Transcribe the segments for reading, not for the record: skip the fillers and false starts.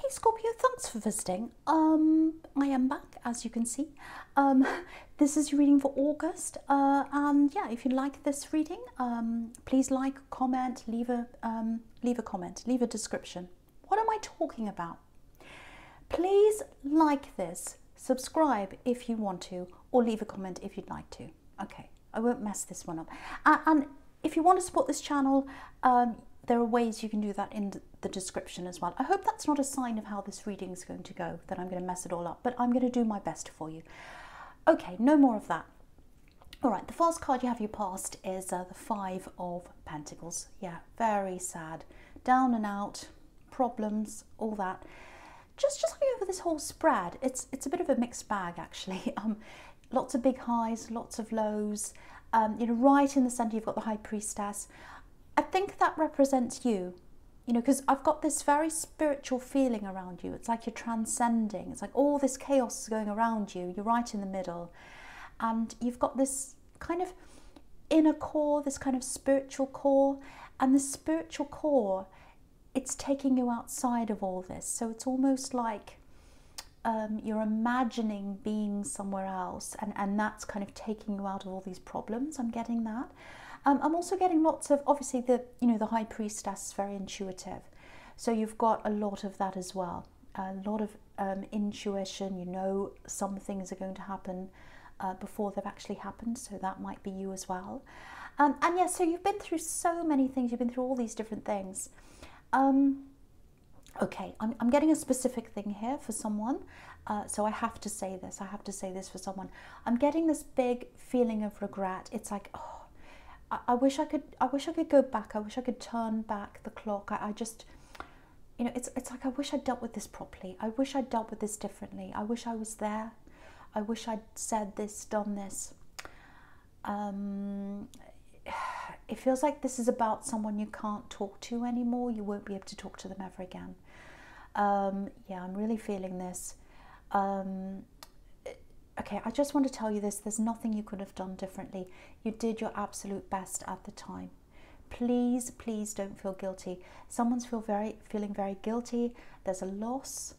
Hey Scorpio, thanks for visiting. I am back, as you can see. This is your reading for August. And yeah, if you like this reading, please like, comment, leave a comment, leave a description. What am I talking about? Please like this, subscribe if you want to, or leave a comment if you'd like to. Okay, I won't mess this one up. And if you want to support this channel, there are ways you can do that in the description as well. I hope that's not a sign of how this reading is going to go, that I'm going to mess it all up, but I'm going to do my best for you. Okay, no more of that. All right, the first card you have your past is the Five of Pentacles. Yeah, very sad. Down and out, problems, all that. Just looking over this whole spread, it's a bit of a mixed bag, actually. Lots of big highs, lots of lows. You know, right in the center, you've got the High Priestess. I think that represents you, you know, because I've got this very spiritual feeling around you. It's like you're transcending. It's like all this chaos is going around you. You're right in the middle. And you've got this kind of inner core, this kind of spiritual core. And the spiritual core, it's taking you outside of all this. So it's almost like you're imagining being somewhere else. And that's kind of taking you out of all these problems. I'm getting that. I'm also getting lots of, obviously, the High Priestess is very intuitive. So you've got a lot of that as well. A lot of intuition, you know some things are going to happen before they've actually happened. So that might be you as well. And yeah, so you've been through so many things. You've been through all these different things. Okay, I'm getting a specific thing here for someone. So I have to say this. I have to say this for someone. I'm getting this big feeling of regret. It's like, oh, I wish I could go back. I wish I could turn back the clock. I just, you know, it's like I wish I'd dealt with this properly. I wish I'd dealt with this differently. I wish I was there. I wish I'd said this, done this. It feels like this is about someone you can't talk to anymore. You won't be able to talk to them ever again. Yeah, I'm really feeling this. Okay, I just want to tell you this. There's nothing you could have done differently. You did your absolute best at the time. Please, please don't feel guilty. Someone's feeling very guilty. There's a loss.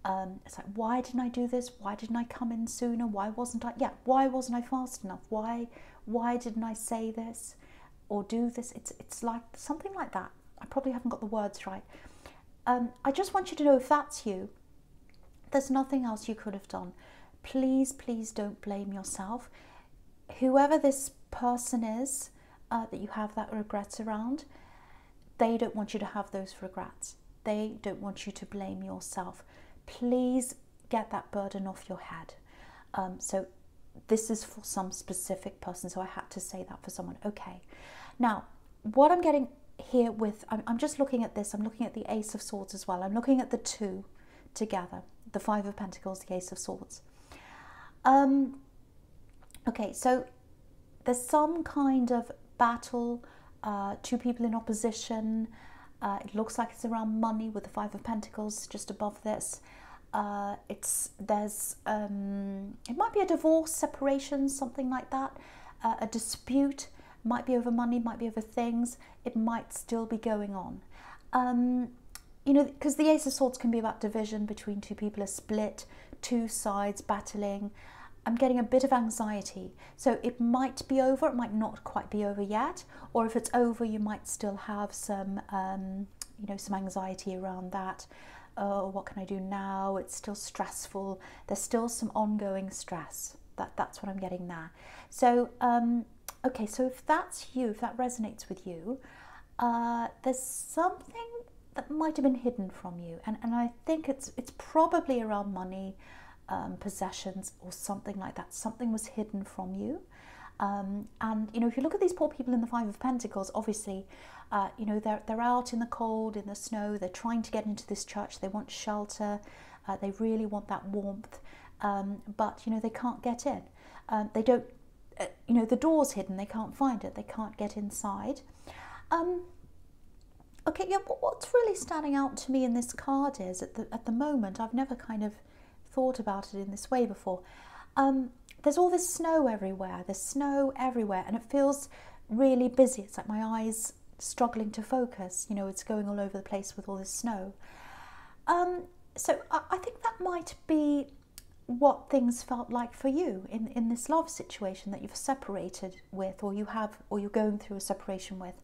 It's like, why didn't I do this? Why didn't I come in sooner? Why wasn't I? Yeah, why wasn't I fast enough? Why didn't I say this or do this? It's like something like that. I probably haven't got the words right. I just want you to know, if that's you, there's nothing else you could have done. Please, please don't blame yourself. Whoever this person is that you have that regrets around, they don't want you to have those regrets. They don't want you to blame yourself. Please get that burden off your head. So this is for some specific person, so I had to say that for someone. Okay. Now, what I'm getting here with, I'm just looking at this. I'm looking at the Ace of Swords as well. I'm looking at the two together, the Five of Pentacles, the Ace of Swords. Okay, so there's some kind of battle, two people in opposition. It looks like it's around money with the Five of Pentacles just above this. It might be a divorce, separation, something like that. A dispute, might be over money, might be over things. It might still be going on. You know, because the Ace of Swords can be about division between two people, a split, two sides battling. I'm getting a bit of anxiety. So it might be over, it might not quite be over yet. Or if it's over, you might still have some, you know, some anxiety around that. Oh, what can I do now? It's still stressful. There's still some ongoing stress. That's what I'm getting there. So, okay, so if that's you, if that resonates with you, there's something that might have been hidden from you, and I think it's probably around money, possessions, or something like that. Something was hidden from you, and you know, if you look at these poor people in the Five of Pentacles, obviously, you know, they're out in the cold, in the snow. They're trying to get into this church. They want shelter. They really want that warmth, but you know, they can't get in. They don't. You know, the door's hidden. They can't find it. They can't get inside. Okay, yeah, what's really standing out to me in this card is, at the moment, I've never kind of thought about it in this way before. There's all this snow everywhere. There's snow everywhere, and it feels really busy. It's like my eyes struggling to focus. You know, it's going all over the place with all this snow. So I think that might be what things felt like for you in this love situation that you've separated with, or you're going through a separation with.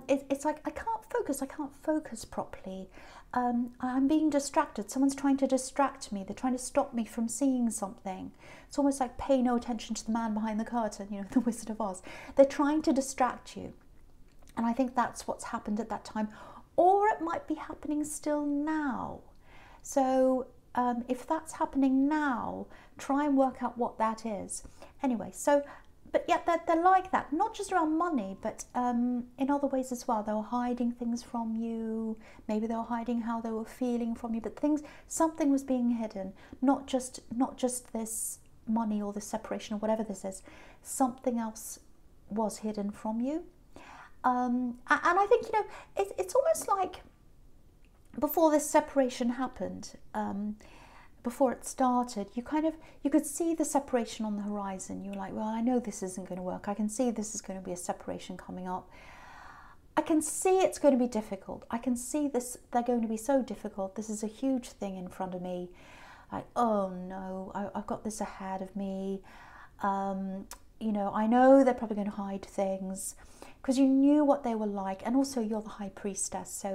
It's like I can't focus properly. I'm being distracted. Someone's trying to distract me. They're trying to stop me from seeing something. It's almost like pay no attention to the man behind the curtain, you know, the Wizard of Oz. They're trying to distract you. And I think that's what's happened at that time. Or it might be happening still now. So if that's happening now, try and work out what that is. Anyway, so, but yet they're like that, not just around money, but in other ways as well. They were hiding things from you. Maybe they were hiding how they were feeling from you, but something was being hidden, not just this money or the separation or whatever this is. Something else was hidden from you. And I think, you know, it's almost like before this separation happened, before it started, you could see the separation on the horizon. You're like, well, I know this isn't going to work. I can see this is going to be a separation coming up. I can see it's going to be difficult. I can see this, they're going to be so difficult. This is a huge thing in front of me. Like, oh no, I've got this ahead of me. You know, I know they're probably going to hide things, because you knew what they were like. And also you're the High Priestess,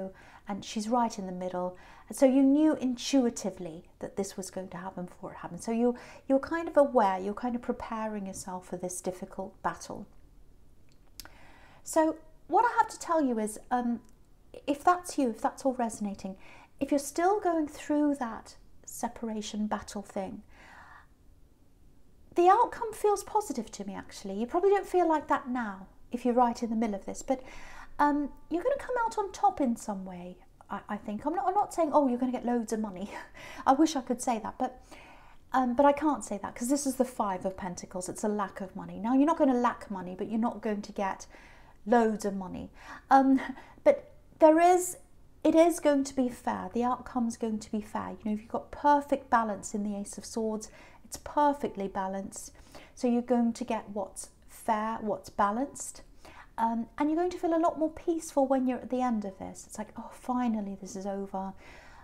and she's right in the middle. So you knew intuitively that this was going to happen before it happened. So you're kind of aware, you're kind of preparing yourself for this difficult battle. So what I have to tell you is, if that's you, if that's all resonating, if you're still going through that separation battle thing, the outcome feels positive to me, actually. You probably don't feel like that now, if you're right in the middle of this, but you're going to come out on top in some way, I think. I'm not saying, oh, you're going to get loads of money. I wish I could say that, but I can't say that, because this is the Five of Pentacles. It's a lack of money. Now, you're not going to lack money, but you're not going to get loads of money. But it is going to be fair. The outcome's going to be fair. You know, if you've got perfect balance in the Ace of Swords, it's perfectly balanced. So you're going to get what's fair, what's balanced. And you're going to feel a lot more peaceful when you're at the end of this. It's like, oh, finally, this is over.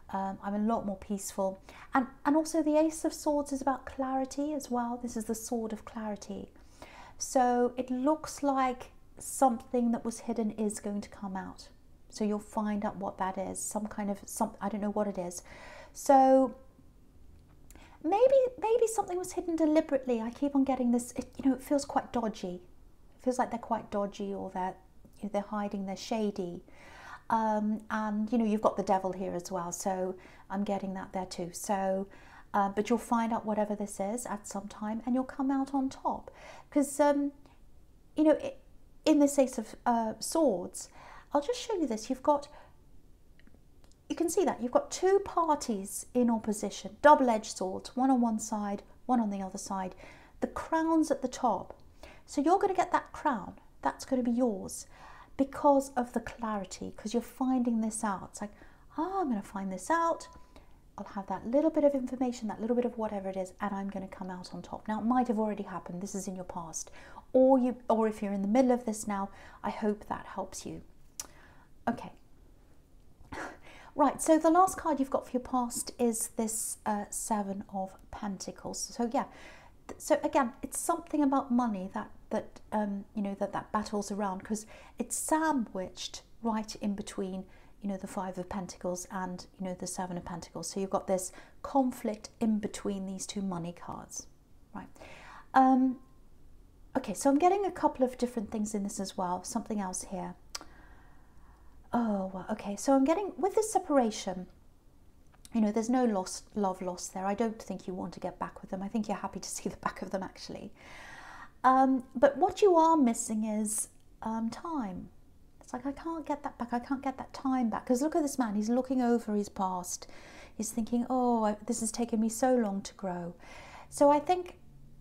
I'm a lot more peaceful. And also the Ace of Swords is about clarity as well. This is the Sword of Clarity. So it looks like something that was hidden is going to come out. So you'll find out what that is. I don't know what it is. So maybe something was hidden deliberately. I keep on getting this, you know, it feels quite dodgy. It feels like they're quite dodgy, or they're hiding, they're shady. And, you know, you've got the Devil here as well. So I'm getting that there too. So, but you'll find out whatever this is at some time, and you'll come out on top. Because, you know, in this Ace of Swords, I'll just show you this. You can see that you've got two parties in opposition, double-edged swords, one on one side, one on the other side. The crown's at the top. So you're going to get that crown. That's going to be yours because of the clarity, because you're finding this out. It's like, oh, I'm going to find this out. I'll have that little bit of information, that little bit of whatever it is, and I'm going to come out on top. Now, it might have already happened. This is in your past. Or if you're in the middle of this now, I hope that helps you. Okay. Right, so the last card you've got for your past is this Seven of Pentacles. So yeah, so again, it's something about money that you know, that battles around, because it's sandwiched right in between, you know, the Five of Pentacles and, you know, the Seven of Pentacles. So you've got this conflict in between these two money cards, right? Okay, so I'm getting a couple of different things in this as well. Something else here. Oh, well, okay, so I'm getting, with this separation, you know, there's no love lost there. I don't think you want to get back with them. I think you're happy to see the back of them, actually. But what you are missing is time. It's like, I can't get that back. I can't get that time back. Because look at this man. He's looking over his past. He's thinking, oh, this has taken me so long to grow. So I think,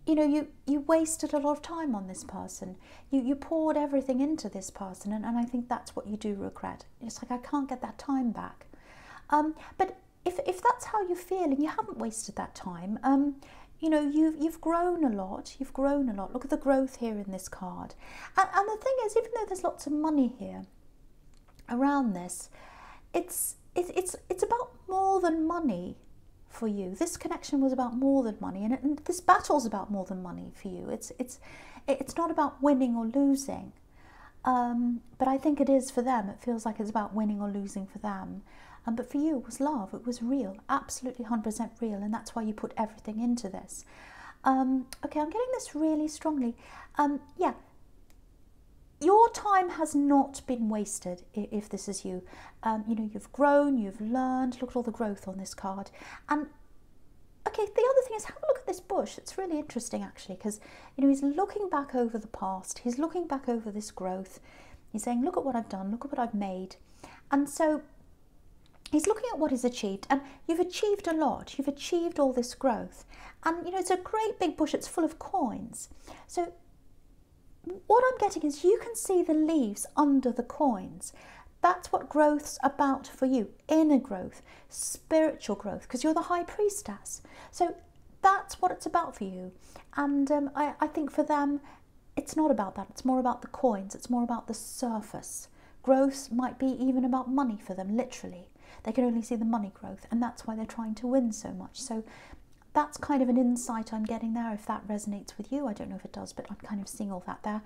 you know, you wasted a lot of time on this person. You poured everything into this person, and I think that's what you do regret. It's like, I can't get that time back. But if that's how you feel and you haven't wasted that time, you know, you've grown a lot. You've grown a lot. Look at the growth here in this card. And the thing is, even though there's lots of money here around this, it's it's about more than money for you. This connection was about more than money, and this battle's about more than money for you. It's not about winning or losing, but I think it is for them. It feels like it's about winning or losing for them. But for you, it was love. It was real, absolutely 100% real, and that's why you put everything into this. Okay, I'm getting this really strongly. Yeah, your time has not been wasted if this is you. You know, you've grown, you've learned. Look at all the growth on this card. And okay, the other thing is, have a look at this bush. It's really interesting, actually, because, you know, he's looking back over the past. He's looking back over this growth. He's saying, look at what I've done. Look at what I've made. And so he's looking at what he's achieved, and you've achieved a lot. You've achieved all this growth. And, you know, it's a great big bush. It's full of coins. So what I'm getting is you can see the leaves under the coins. That's what growth's about for you. Inner growth, spiritual growth, because you're the High Priestess. So that's what it's about for you. And I think for them, it's not about that. It's more about the coins. It's more about the surface. Growth might be even about money for them, literally. They can only see the money growth, and that's why they're trying to win so much. So that's kind of an insight I'm getting there. If that resonates with you, I don't know if it does, but I'm kind of seeing all that there.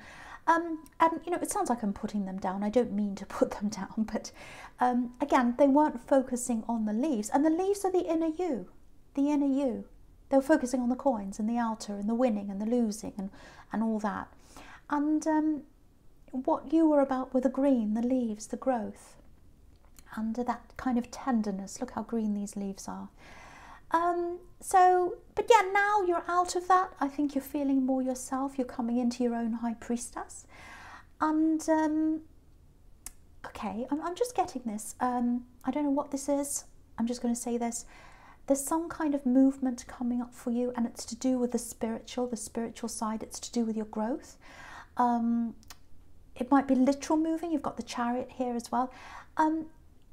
And, you know, it sounds like I'm putting them down. I don't mean to put them down, but again, they weren't focusing on the leaves. And the leaves are the inner you, the inner you. They were focusing on the coins and the outer and the winning and the losing and all that. And what you were about were the green, the leaves, the growth, and that kind of tenderness. Look how green these leaves are. But yeah, now you're out of that. I think you're feeling more yourself. You're coming into your own High Priestess. And, okay, I'm just getting this. I don't know what this is. I'm just going to say this. There's some kind of movement coming up for you, and it's to do with the spiritual side. It's to do with your growth. It might be literal moving. You've got the Chariot here as well.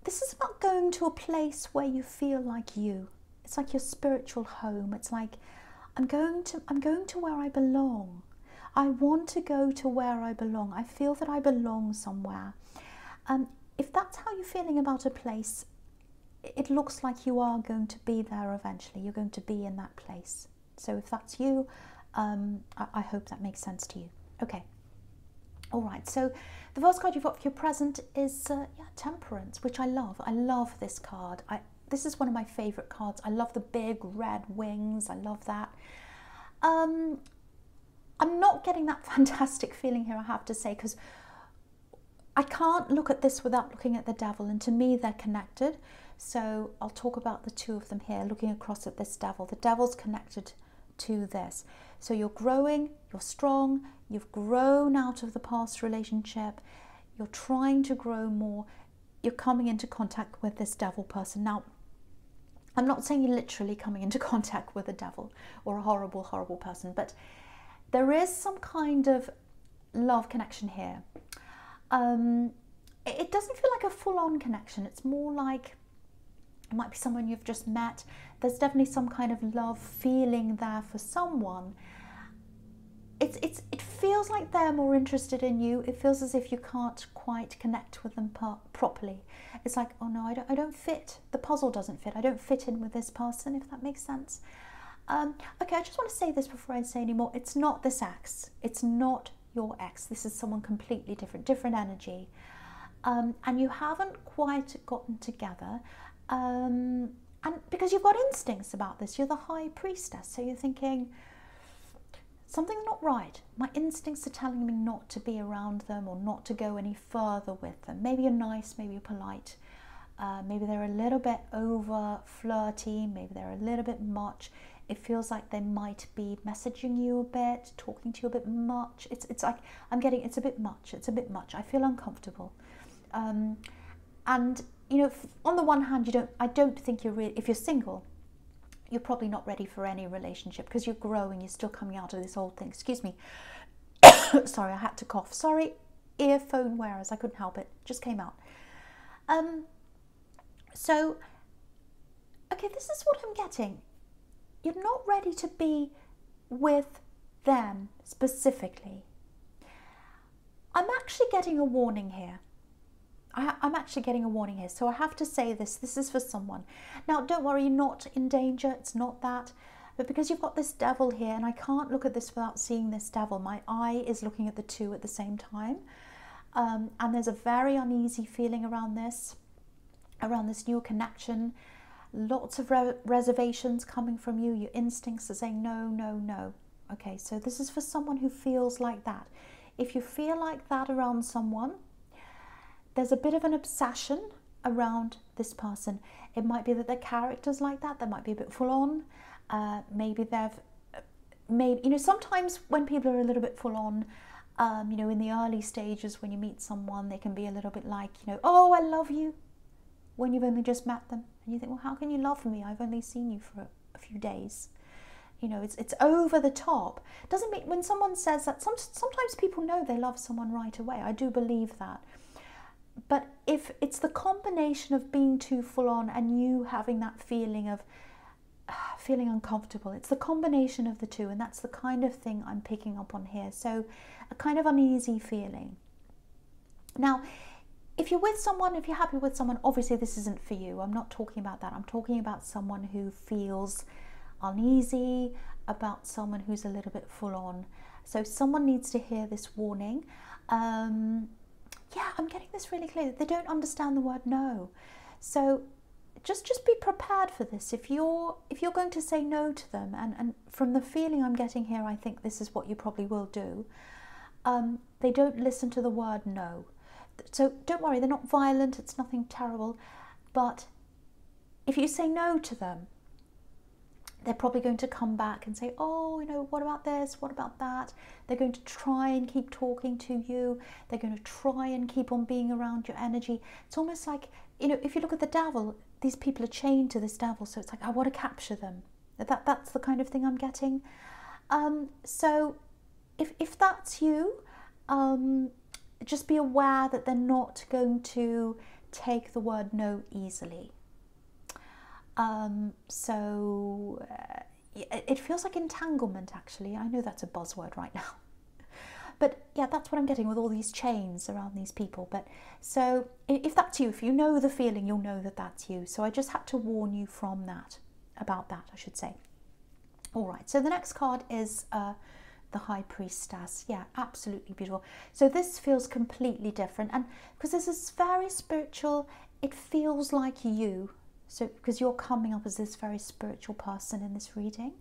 This is about going to a place where you feel like you. It's like your spiritual home. It's like, I'm going to where I belong. I want to go to where I belong. I feel that I belong somewhere. If that's how you're feeling about a place, it looks like you are going to be there eventually. You're going to be in that place. So if that's you, I hope that makes sense to you. Okay. All right. So the first card you've got for your present is Temperance, which I love. I love this card. This is one of my favourite cards. I love the big red wings. I love that. I'm not getting that fantastic feeling here, I have to say, because I can't look at this without looking at the Devil, and to me they're connected. So I'll talk about the two of them here, looking across at this Devil. The Devil's connected to this. So you're growing, you're strong, you've grown out of the past relationship, you're trying to grow more, you're coming into contact with this Devil person. Now, I'm not saying you're literally coming into contact with a devil or a horrible, horrible person, but there is some kind of love connection here. It doesn't feel like a full-on connection. It's more like it might be someone you've just met. There's definitely some kind of love feeling there for someone. It feels like they're more interested in you. It feels as if you can't quite connect with them properly. It's like, oh no, I don't fit. The puzzle doesn't fit. I don't fit in with this person, if that makes sense. Okay, I just want to say this before I say any more. It's not this ex. It's not your ex. This is someone completely different energy. And you haven't quite gotten together. And because you've got instincts about this. You're the High Priestess. So you're thinking, something's not right. My instincts are telling me not to be around them or not to go any further with them. Maybe you're nice, maybe you're polite. Maybe they're a little bit over flirty. Maybe they're a little bit much. It feels like they might be messaging you a bit, talking to you a bit much. It's like, I'm getting, it's a bit much. It's a bit much. I feel uncomfortable. And, you know, on the one hand, I don't think you're really, if you're single, you're probably not ready for any relationship because you're growing, you're still coming out of this old thing. Excuse me. Sorry, I had to cough. Sorry, earphone wearers, I couldn't help it. Just came out. So, okay, this is what I'm getting. You're not ready to be with them specifically. I'm actually getting a warning here. I'm actually getting a warning here, so I have to say this. This is for someone. Now, don't worry, you're not in danger. It's not that. But because you've got this devil here, and I can't look at this without seeing this devil, my eye is looking at the two at the same time. And there's a very uneasy feeling around this new connection. Lots of reservations coming from you. Your instincts are saying no, no, no. Okay, so this is for someone who feels like that. If you feel like that around someone, there's a bit of an obsession around this person. It might be that their character's like that. They might be a bit full on. Maybe sometimes when people are a little bit full on, in the early stages when you meet someone, they can be a little bit like, oh, I love you, when you've only just met them. And you think, well, how can you love me? I've only seen you for a few days. It's over the top. Doesn't mean when someone says that, sometimes people know they love someone right away. I do believe that. But if it's the combination of being too full on and you having that feeling of feeling uncomfortable, it's the combination of the two, and that's the kind of thing I'm picking up on here. So a kind of uneasy feeling. Now, if you're with someone, if you're happy with someone, obviously this isn't for you. I'm not talking about that. I'm talking about someone who feels uneasy, about someone who's a little bit full on. So someone needs to hear this warning. Yeah, I'm getting this really clear. They don't understand the word no. So just be prepared for this. If you're going to say no to them, and from the feeling I'm getting here, I think this is what you probably will do. They don't listen to the word no. So don't worry, they're not violent, it's nothing terrible. But if you say no to them, they're probably going to come back and say, oh, what about this? What about that? They're going to try and keep talking to you. They're going to try and keep on being around your energy. It's almost like, if you look at the devil, these people are chained to this devil. So it's like, I want to capture them. That's the kind of thing I'm getting. So if that's you, just be aware that they're not going to take the word no easily. It feels like entanglement, actually. I know that's a buzzword right now. But yeah, that's what I'm getting with all these chains around these people. But so if that's you, if you know the feeling, you'll know that that's you. So I just had to warn you from that, about that, I should say. All right, so the next card is the High Priestess. Yeah, absolutely beautiful. So this feels completely different. And because this is very spiritual, it feels like you. So because you're coming up as this very spiritual person in this reading.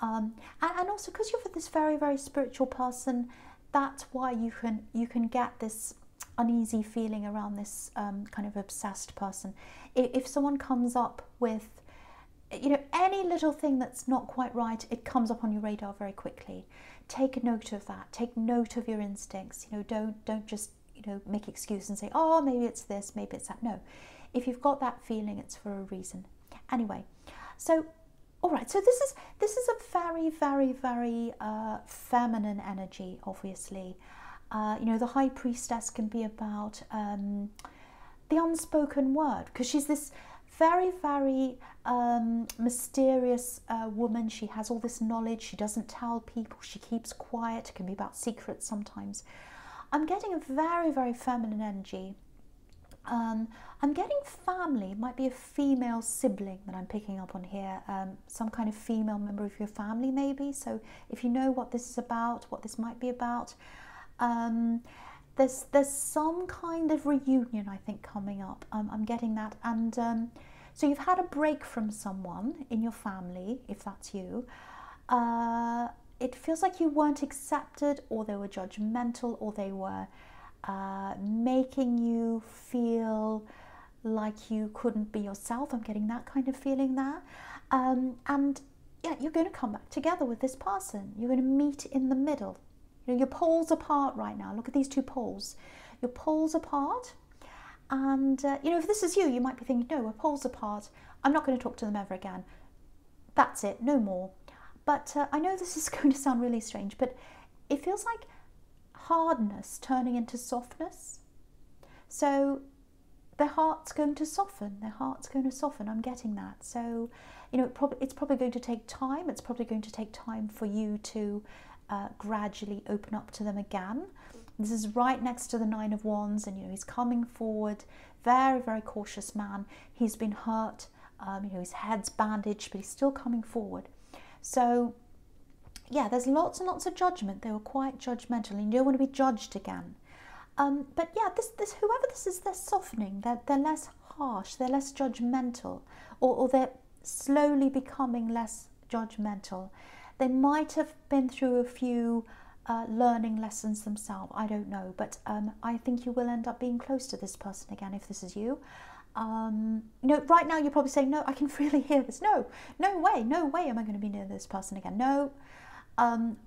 And also because you're this very, very spiritual person, that's why you can get this uneasy feeling around this kind of obsessed person. If someone comes up with, any little thing that's not quite right, it comes up on your radar very quickly. Take note of that. Take note of your instincts. Don't just make excuses and say, oh, maybe it's this, maybe it's that. No. If you've got that feeling, it's for a reason. Anyway, so, all right, so this is a very, very, very feminine energy, obviously. The High Priestess can be about the unspoken word, because she's this very, very mysterious woman. She has all this knowledge. She doesn't tell people. She keeps quiet. It can be about secrets sometimes. I'm getting a very, very feminine energy. I'm getting family. It might be a female sibling that I'm picking up on here, some kind of female member of your family maybe. So if you know what this is about, what this might be about, there's some kind of reunion, I think, coming up. I'm getting that. And so you've had a break from someone in your family, if that's you. It feels like you weren't accepted, or they were judgmental, or they were making you feel like you couldn't be yourself. I'm getting that kind of feeling there. And yeah, you're going to come back together with this person. You're going to meet in the middle. Your poles apart right now. Look at these two poles. Your poles apart. And, if this is you, you might be thinking, no, we're poles apart. I'm not going to talk to them ever again. That's it, no more. But I know this is going to sound really strange, but it feels like hardness turning into softness. So their heart's going to soften. Their heart's going to soften. I'm getting that. So, it's probably going to take time. It's probably going to take time for you to gradually open up to them again. This is right next to the Nine of Wands, and he's coming forward. Very, very cautious man. He's been hurt. His head's bandaged, but he's still coming forward. So yeah, there's lots and lots of judgment. They were quite judgmental, and you don't want to be judged again. But yeah, this whoever this is, they're softening. They're less harsh. They're less judgmental, or they're slowly becoming less judgmental. They might have been through a few learning lessons themselves. I don't know, but I think you will end up being close to this person again if this is you. Right now you're probably saying, no, I can really hear this. No way am I going to be near this person again. No.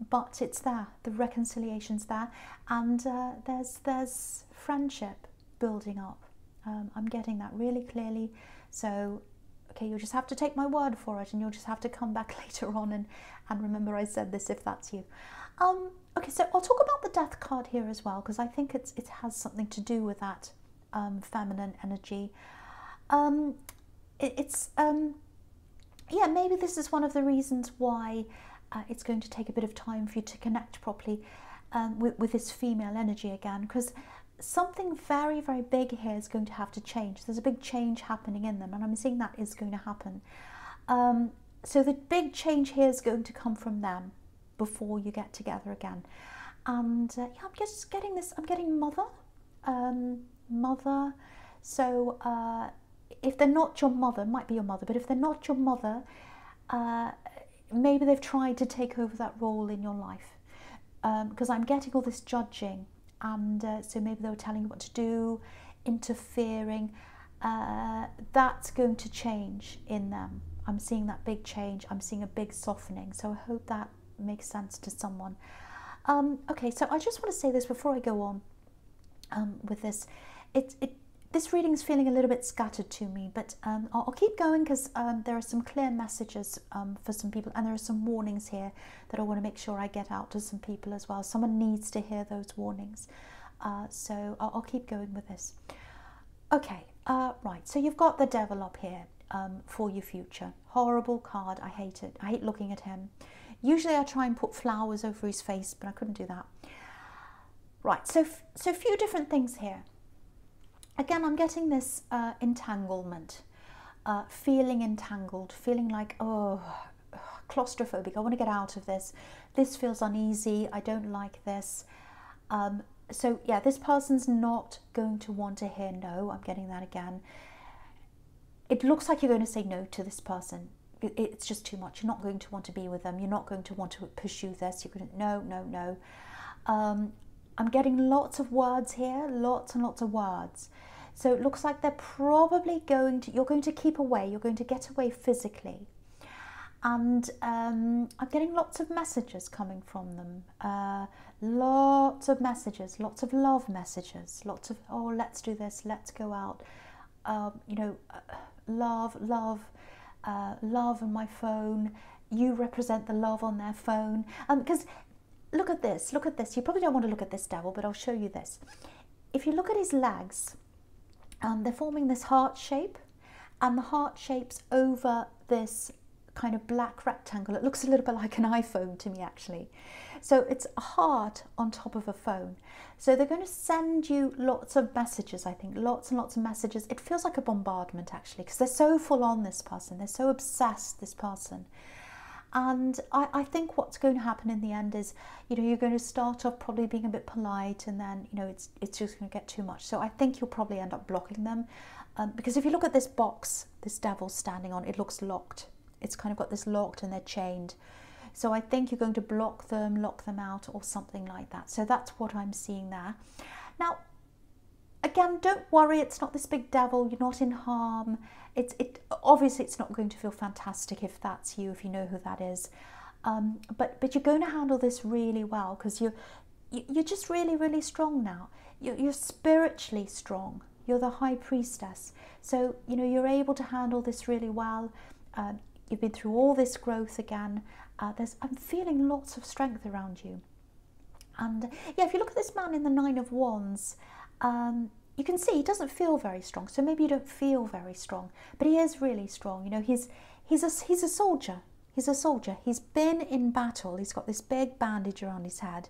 But it's there. The reconciliation's there, and there's friendship building up. I'm getting that really clearly. So, okay, you'll just have to take my word for it, and you'll just have to come back later on and remember I said this if that's you. Okay, so I'll talk about the Death card here as well, because I think it has something to do with that feminine energy. Yeah, maybe this is one of the reasons why it's going to take a bit of time for you to connect properly with this female energy again, because something very, very big here is going to have to change. There's a big change happening in them, and I'm seeing that is going to happen. So the big change here is going to come from them before you get together again. And yeah, I'm just getting this. I'm getting mother. So if they're not your mother, it might be your mother, but if they're not your mother, maybe they've tried to take over that role in your life, because I'm getting all this judging, and so maybe they were telling you what to do, interfering. That's going to change in them. I'm seeing that big change. I'm seeing a big softening. So I hope that makes sense to someone. Okay, so I just want to say this before I go on with this. This reading's feeling a little bit scattered to me, but I'll keep going, because there are some clear messages for some people, and there are some warnings here that I want to make sure I get out to some people as well. Someone needs to hear those warnings. So I'll keep going with this. Okay, right, so you've got the Devil up here for your future. Horrible card, I hate it. I hate looking at him. Usually I try and put flowers over his face, but I couldn't do that. Right, so a few different things here. Again, I'm getting this entanglement, feeling entangled, feeling like, oh, claustrophobic. I want to get out of this. This feels uneasy. I don't like this. So yeah, this person's not going to want to hear no. I'm getting that again. It looks like you're going to say no to this person. It's just too much. You're not going to want to be with them. You're not going to want to pursue this. You're going to, no. I'm getting lots of words here, lots and lots of words. So it looks like they're probably you're going to keep away. You're going to get away physically. And I'm getting lots of messages coming from them. Lots of messages, lots of love messages, lots of, oh, let's do this, let's go out. Love on my phone. You represent the love on their phone. Because look at this. You probably don't want to look at this devil, but I'll show you this. If you look at his legs, they're forming this heart shape, and the heart shape's over this kind of black rectangle. It looks a little bit like an iPhone to me, actually. So it's a heart on top of a phone. So they're going to send you lots of messages, I think, lots and lots of messages. It feels like a bombardment, actually, because they're so full on, this person. They're so obsessed, this person. And I think what's going to happen in the end is, you're going to start off probably being a bit polite, and then, it's just going to get too much. So I think you'll probably end up blocking them. Because if you look at this box, this devil's standing on, it looks locked. It's kind of got this locked, and they're chained. So I think you're going to block them, lock them out, or something like that. So that's what I'm seeing there. Now, again, don't worry, it's not this big devil, you're not in harm. Obviously it's not going to feel fantastic if that's you, if you know who that is. But you're going to handle this really well, because you're just really, really strong now. You're spiritually strong. You're the High Priestess. So, you're able to handle this really well. You've been through all this growth again. I'm feeling lots of strength around you. And yeah, if you look at this man in the Nine of Wands, you can see he doesn't feel very strong. So maybe you don't feel very strong, but he is really strong. He's a soldier. He's a soldier. He's been in battle. He's got this big bandage around his head,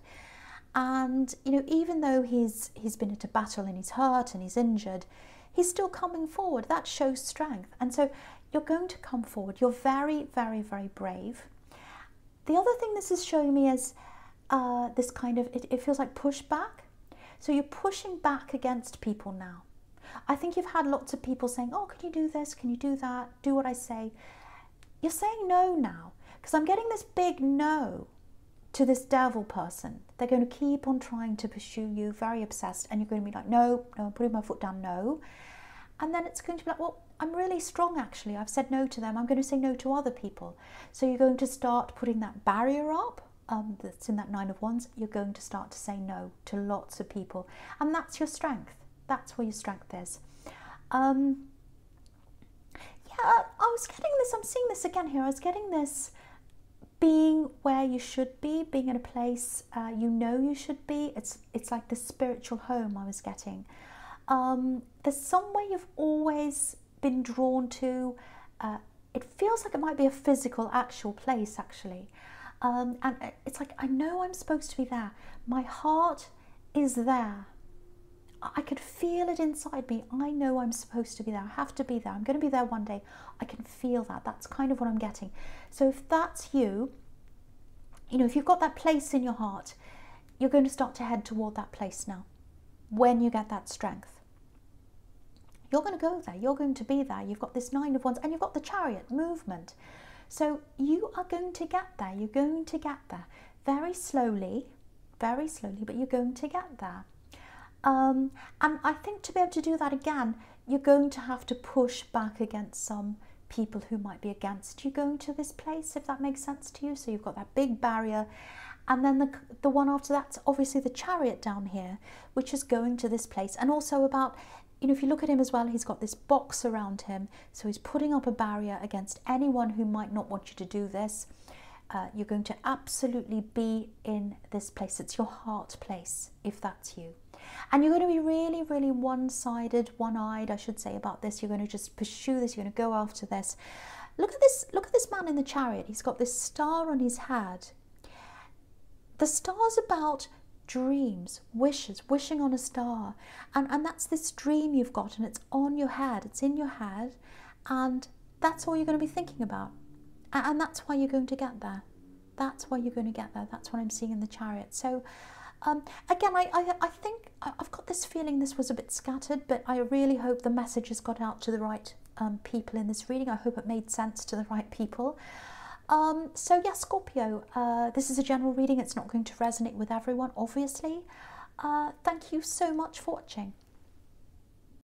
And, you know, even though he's been at a battle and he's hurt and he's injured, he's still coming forward. That shows strength. And so you're going to come forward. You're very, very, very brave. The other thing this is showing me is this kind of, it feels like pushback. So you're pushing back against people now. I think you've had lots of people saying, oh, can you do this? Can you do that? Do what I say. You're saying no now, because I'm getting this big no to this devil person. They're going to keep on trying to pursue you, very obsessed, and you're going to be like, no, no, I'm putting my foot down, no. And then it's going to be like, well, I'm really strong actually. I've said no to them. I'm going to say no to other people. So you're going to start putting that barrier up that's in that Nine of Wands. You're going to start to say no to lots of people. And that's your strength. That's where your strength is. Yeah, I was getting this, I'm seeing this again here. I was getting this being where you should be, being in a place you know you should be. It's like the spiritual home I was getting. There's somewhere you've always been drawn to. It feels like it might be a physical, actual place, actually. And it's like, I know I'm supposed to be there. My heart is there. I could feel it inside me. I know I'm supposed to be there. I have to be there. I'm going to be there one day. I can feel that. That's kind of what I'm getting. So if that's you, you know, if you've got that place in your heart, you're going to start to head toward that place now. When you get that strength, you're going to go there. You're going to be there. You've got this Nine of Wands and you've got the Chariot movement. So you are going to get there. You're going to get there very slowly, but you're going to get there. And I think to be able to do that again, you're going to have to push back against some people who might be against you going to this place, if that makes sense to you. So you've got that big barrier. And then the one after that's obviously the Chariot down here, which is going to this place. And also about, you know, if you look at him as well, he's got this box around him. So he's putting up a barrier against anyone who might not want you to do this. You're going to absolutely be in this place. It's your heart place, if that's you. And you're going to be really, really one-sided, one-eyed, I should say, about this. You're going to just pursue this. You're going to go after this. Look at this man in the Chariot. He's got this star on his head. The star's about dreams, wishes, wishing on a star. And that's this dream you've got, and it's on your head. It's in your head. And that's all you're going to be thinking about. And that's why you're going to get there. That's why you're going to get there. That's what I'm seeing in the Chariot. So again, I think I've got this feeling this was a bit scattered, but I really hope the message has got out to the right people in this reading. I hope it made sense to the right people. So yeah, Scorpio, this is a general reading. It's not going to resonate with everyone, obviously. Thank you so much for watching.